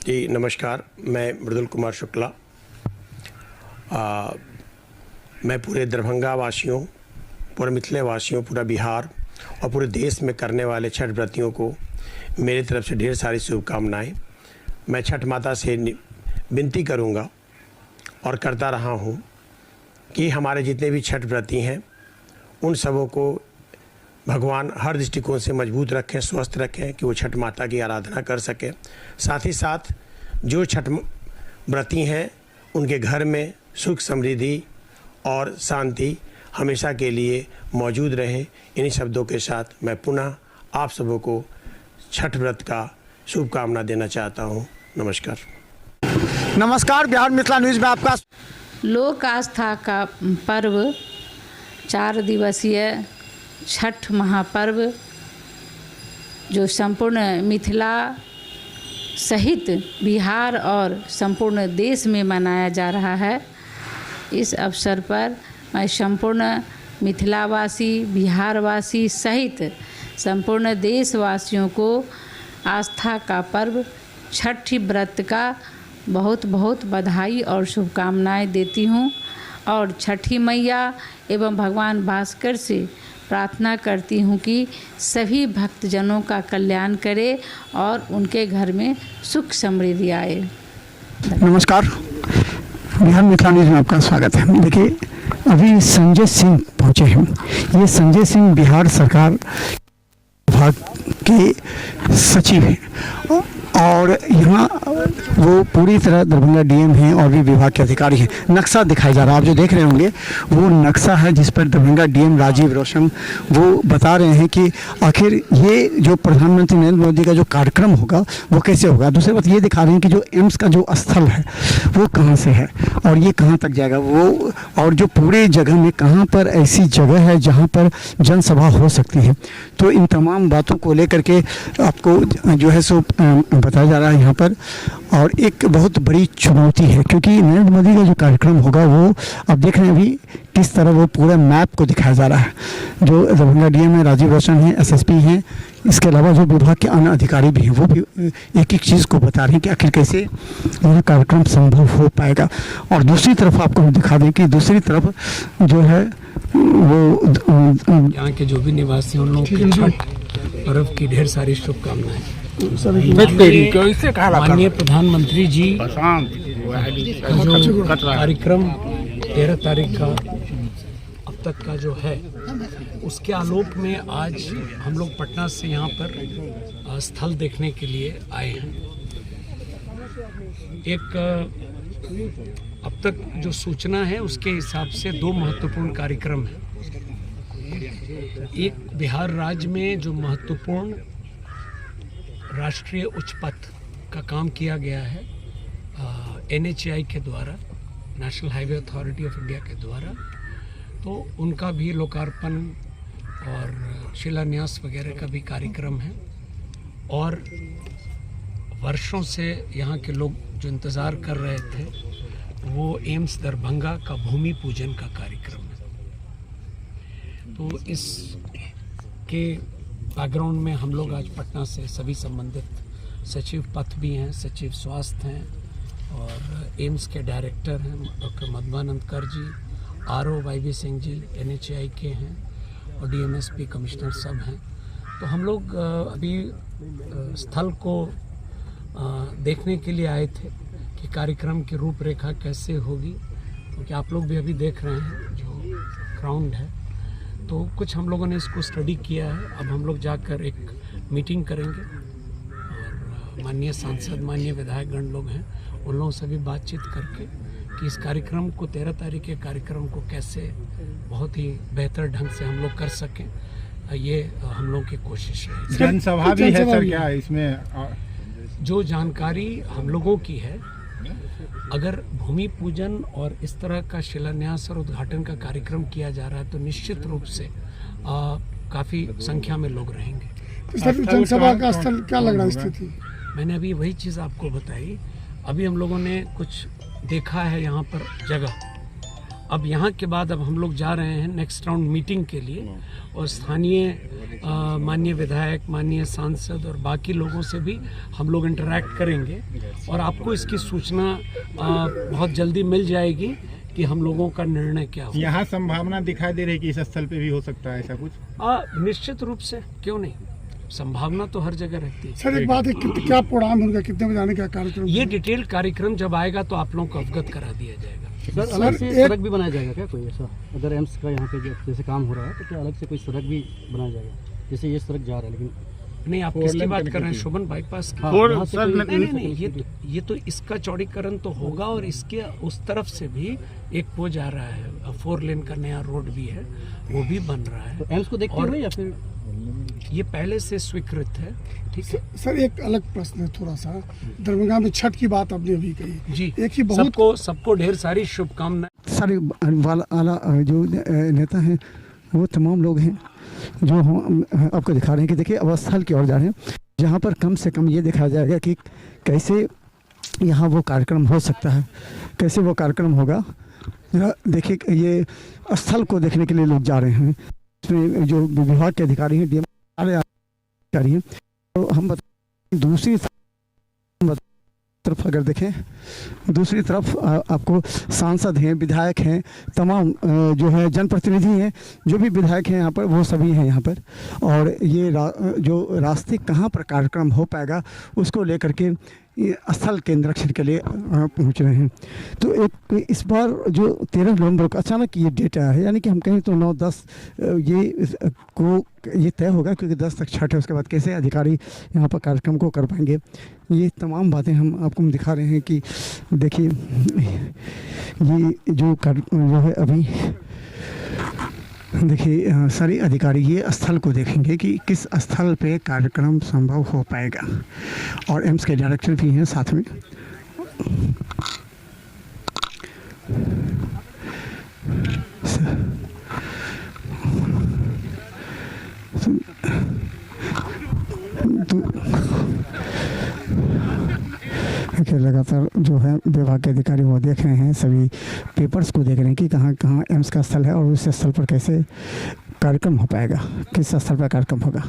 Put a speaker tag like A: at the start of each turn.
A: जी नमस्कार, मैं मृदुल कुमार शुक्ला। मैं पूरे दरभंगा वासियों, पूरे मिथिला वासियों, पूरा बिहार और पूरे देश में करने वाले छठ व्रतियों को मेरी तरफ से ढेर सारी शुभकामनाएं। मैं छठ माता से विनती करूंगा और करता रहा हूं कि हमारे जितने भी छठ व्रती हैं उन सबों को भगवान हर दृष्टिकोण से मजबूत रखें, स्वस्थ रखें कि वो छठ माता की आराधना कर सकें। साथ ही साथ जो छठ व्रती हैं उनके घर में सुख समृद्धि और शांति हमेशा के लिए मौजूद रहे। इन्हीं शब्दों के साथ मैं पुनः आप सबों को छठ व्रत का शुभकामना देना चाहता हूँ। नमस्कार।
B: नमस्कार, बिहार मिथिला न्यूज़ में आपका।
C: लोक आस्था का पर्व 4 दिवसीय छठ महापर्व जो संपूर्ण मिथिला सहित बिहार और संपूर्ण देश में मनाया जा रहा है। इस अवसर पर मैं संपूर्ण मिथिलावासी, बिहारवासी सहित संपूर्ण देशवासियों को आस्था का पर्व छठ व्रत का बहुत बहुत बधाई और शुभकामनाएं देती हूं और छठी मैया एवं भगवान भास्कर से प्रार्थना करती हूं कि सभी भक्तजनों का कल्याण करे और उनके घर में सुख समृद्धि आए।
B: नमस्कार, बिहार मिथिला न्यूज़ में आपका स्वागत है। देखिए, अभी संजय सिंह पहुंचे हैं। ये संजय सिंह बिहार सरकार विभाग के सचिव हैं और यहाँ वो पूरी तरह दरभंगा डीएम हैं और भी विभाग के अधिकारी हैं। नक्शा दिखाया जा रहा है, आप जो देख रहे होंगे वो नक्शा है जिस पर दरभंगा डीएम राजीव रौशन वो बता रहे हैं कि आखिर ये जो प्रधानमंत्री नरेंद्र मोदी का जो कार्यक्रम होगा वो कैसे होगा। दूसरी बात ये दिखा रहे हैं कि जो एम्स का जो स्थल है वो कहाँ से है और ये कहाँ तक जाएगा वो, और जो पूरे जगह में कहाँ पर ऐसी जगह है जहाँ पर जनसभा हो सकती है। तो इन तमाम बातों को लेकर के आपको जो है सो बताया जा रहा है यहाँ पर। और एक बहुत बड़ी चुनौती है क्योंकि नरेंद्र मोदी का जो कार्यक्रम होगा वो आप देख रहे हैं अभी किस तरह वो पूरे मैप को दिखाया जा रहा है। जो दरभंगा डीएम है राजीव रौशन है, एसएसपी हैं, इसके अलावा जो विभाग के अन्य अधिकारी भी हैं वो भी एक एक चीज़ को बता रहे हैं कि आखिर कैसे यह कार्यक्रम संभव हो पाएगा। और दूसरी तरफ आपको हम दिखा दें कि दूसरी तरफ जो है वो
D: यहाँ के जो भी निवासी उन लोगों के छठ पर्व की ढेर सारी शुभकामनाएं। माननीय प्रधानमंत्री जी का जो कार्यक्रम 13 तारीख का अब तक का जो है उसके आलोक में आज हम लोग पटना से यहाँ पर स्थल देखने के लिए आए हैं। एक अब तक जो सूचना है उसके हिसाब से 2 महत्वपूर्ण कार्यक्रम हैं। एक बिहार राज्य में जो महत्वपूर्ण राष्ट्रीय उच्च पथ का काम किया गया है NHAI के द्वारा, national highway authority of India के द्वारा, तो उनका भी लोकार्पण और शिलान्यास वगैरह का भी कार्यक्रम है। और वर्षों से यहाँ के लोग जो इंतज़ार कर रहे थे वो एम्स दरभंगा का भूमि पूजन का कार्यक्रम है। तो इसके बैकग्राउंड में हम लोग आज पटना से सभी संबंधित सचिव पथ भी हैं, सचिव स्वास्थ्य हैं और एम्स के डायरेक्टर हैं डॉक्टर मधुमानंद कर जी, RO YB Singh ji NHAI के हैं और DMSP कमिश्नर सब हैं। तो हम लोग अभी स्थल को देखने के लिए आए थे कि कार्यक्रम की रूपरेखा कैसे होगी, क्योंकि आप लोग भी अभी देख रहे हैं जो ग्राउंड है। तो कुछ हम लोगों ने इसको स्टडी किया है। अब हम लोग जाकर एक मीटिंग करेंगे और माननीय सांसद, माननीय विधायकगण लोग हैं, उन लोगों से भी बातचीत करके कि इस कार्यक्रम को 13 तारीख के कार्यक्रम को कैसे बहुत ही बेहतर ढंग से हम लोग कर सकें, ये हम लोग की कोशिश है।
E: जनसभा भी है सर क्या इसमें?
D: जो जानकारी हम लोगों की है, अगर भूमि पूजन और इस तरह का शिलान्यास और उद्घाटन का कार्यक्रम किया जा रहा है तो निश्चित रूप से काफ़ी संख्या में लोग रहेंगे।
E: तो सर जनसभा का स्थल क्या लग रहा है स्थिति?
D: मैंने अभी वही चीज़ आपको बताई। अभी हम लोगों ने कुछ देखा है यहाँ पर जगह, अब यहाँ के बाद अब हम लोग जा रहे हैं नेक्स्ट राउंड मीटिंग के लिए, और स्थानीय माननीय विधायक, माननीय सांसद और बाकी लोगों से भी हम लोग इंटरैक्ट करेंगे, और आपको इसकी सूचना बहुत जल्दी मिल जाएगी कि हम लोगों का निर्णय क्या हो।
E: यहाँ संभावना दिखाई दे रही है कि इस स्थल पे भी हो सकता है ऐसा कुछ?
D: निश्चित रूप से, क्यों नहीं, संभावना तो हर जगह रहती है।
E: सर एक बात है, क्या प्रोग्राम होगा, कितने बजे आने का कार्यक्रम?
D: ये डिटेल कार्यक्रम जब आएगा तो आप लोगों को अवगत करा दिया जाएगा।
F: सर अलग से सड़क भी बनाया जाएगा क्या कोई ऐसा? अगर एम्स का यहाँ पे जैसे काम हो रहा है तो क्या अलग से कोई सड़क भी बनाया जाएगा? जैसे ये सड़क जा रहा है, लेकिन
D: नहीं, आप किसकी बात कर रहे हैं? शोभन बाईपास की? नहीं, ये तो इसका चौड़ीकरण तो होगा, और इसके उस तरफ से भी एक वो जा रहा है, 4 लेन का नया रोड भी है, वो भी बन रहा है।
F: तो एम्स को देखते हुए या फिर
D: ये पहले से स्वीकृत है? ठीक है
E: सर एक अलग प्रश्न है थोड़ा सा, दरभंगा में छठ की बात आपने अभी कही
D: जी,
E: एक ही बहुत
D: सबको ढेर सारी शुभकामनाएं।
B: सारे आला जो नेता हैं वो तमाम लोग हैं जो हम आपको दिखा रहे हैं कि देखिए अब स्थल की ओर जा रहे हैं, जहाँ पर कम से कम ये दिखाया जाएगा कि कैसे यहाँ वो कार्यक्रम हो सकता है, कैसे वो कार्यक्रम होगा। देखिए ये स्थल को देखने के लिए लोग जा रहे हैं, इसमें जो विभाग के अधिकारी हैं, अधिकारी हैं, तो हम दूसरी तरफ अगर देखें, दूसरी तरफ आपको सांसद हैं, विधायक हैं, तमाम जो है जनप्रतिनिधि हैं, जो भी विधायक हैं यहाँ पर वो सभी हैं यहाँ पर, और ये जो रास्ते कहाँ पर कार्यक्रम हो पाएगा उसको लेकर के स्थल के निरीक्षण के लिए पहुँच रहे हैं। तो एक इस बार जो 13 नवंबर को अचानक ये डेट आया है, यानी कि हम कहें तो 9-10 ये तय होगा, क्योंकि 10 तक छठ है, उसके बाद कैसे अधिकारी यहाँ पर कार्यक्रम को कर पाएंगे। ये तमाम बातें हम आपको दिखा रहे हैं कि देखिए ये जो है अभी देखिए सारे अधिकारी ये स्थल को देखेंगे कि किस स्थल पे कार्यक्रम संभव हो पाएगा, और एम्स के डायरेक्टर भी हैं साथ में। देखिए लगातार जो है विभाग के अधिकारी वो देख रहे हैं, सभी पेपर्स को देख रहे हैं कि कहाँ कहाँ एम्स का स्थल है और उस स्थल पर कैसे कार्यक्रम हो पाएगा, किस स्थल पर कार्यक्रम होगा।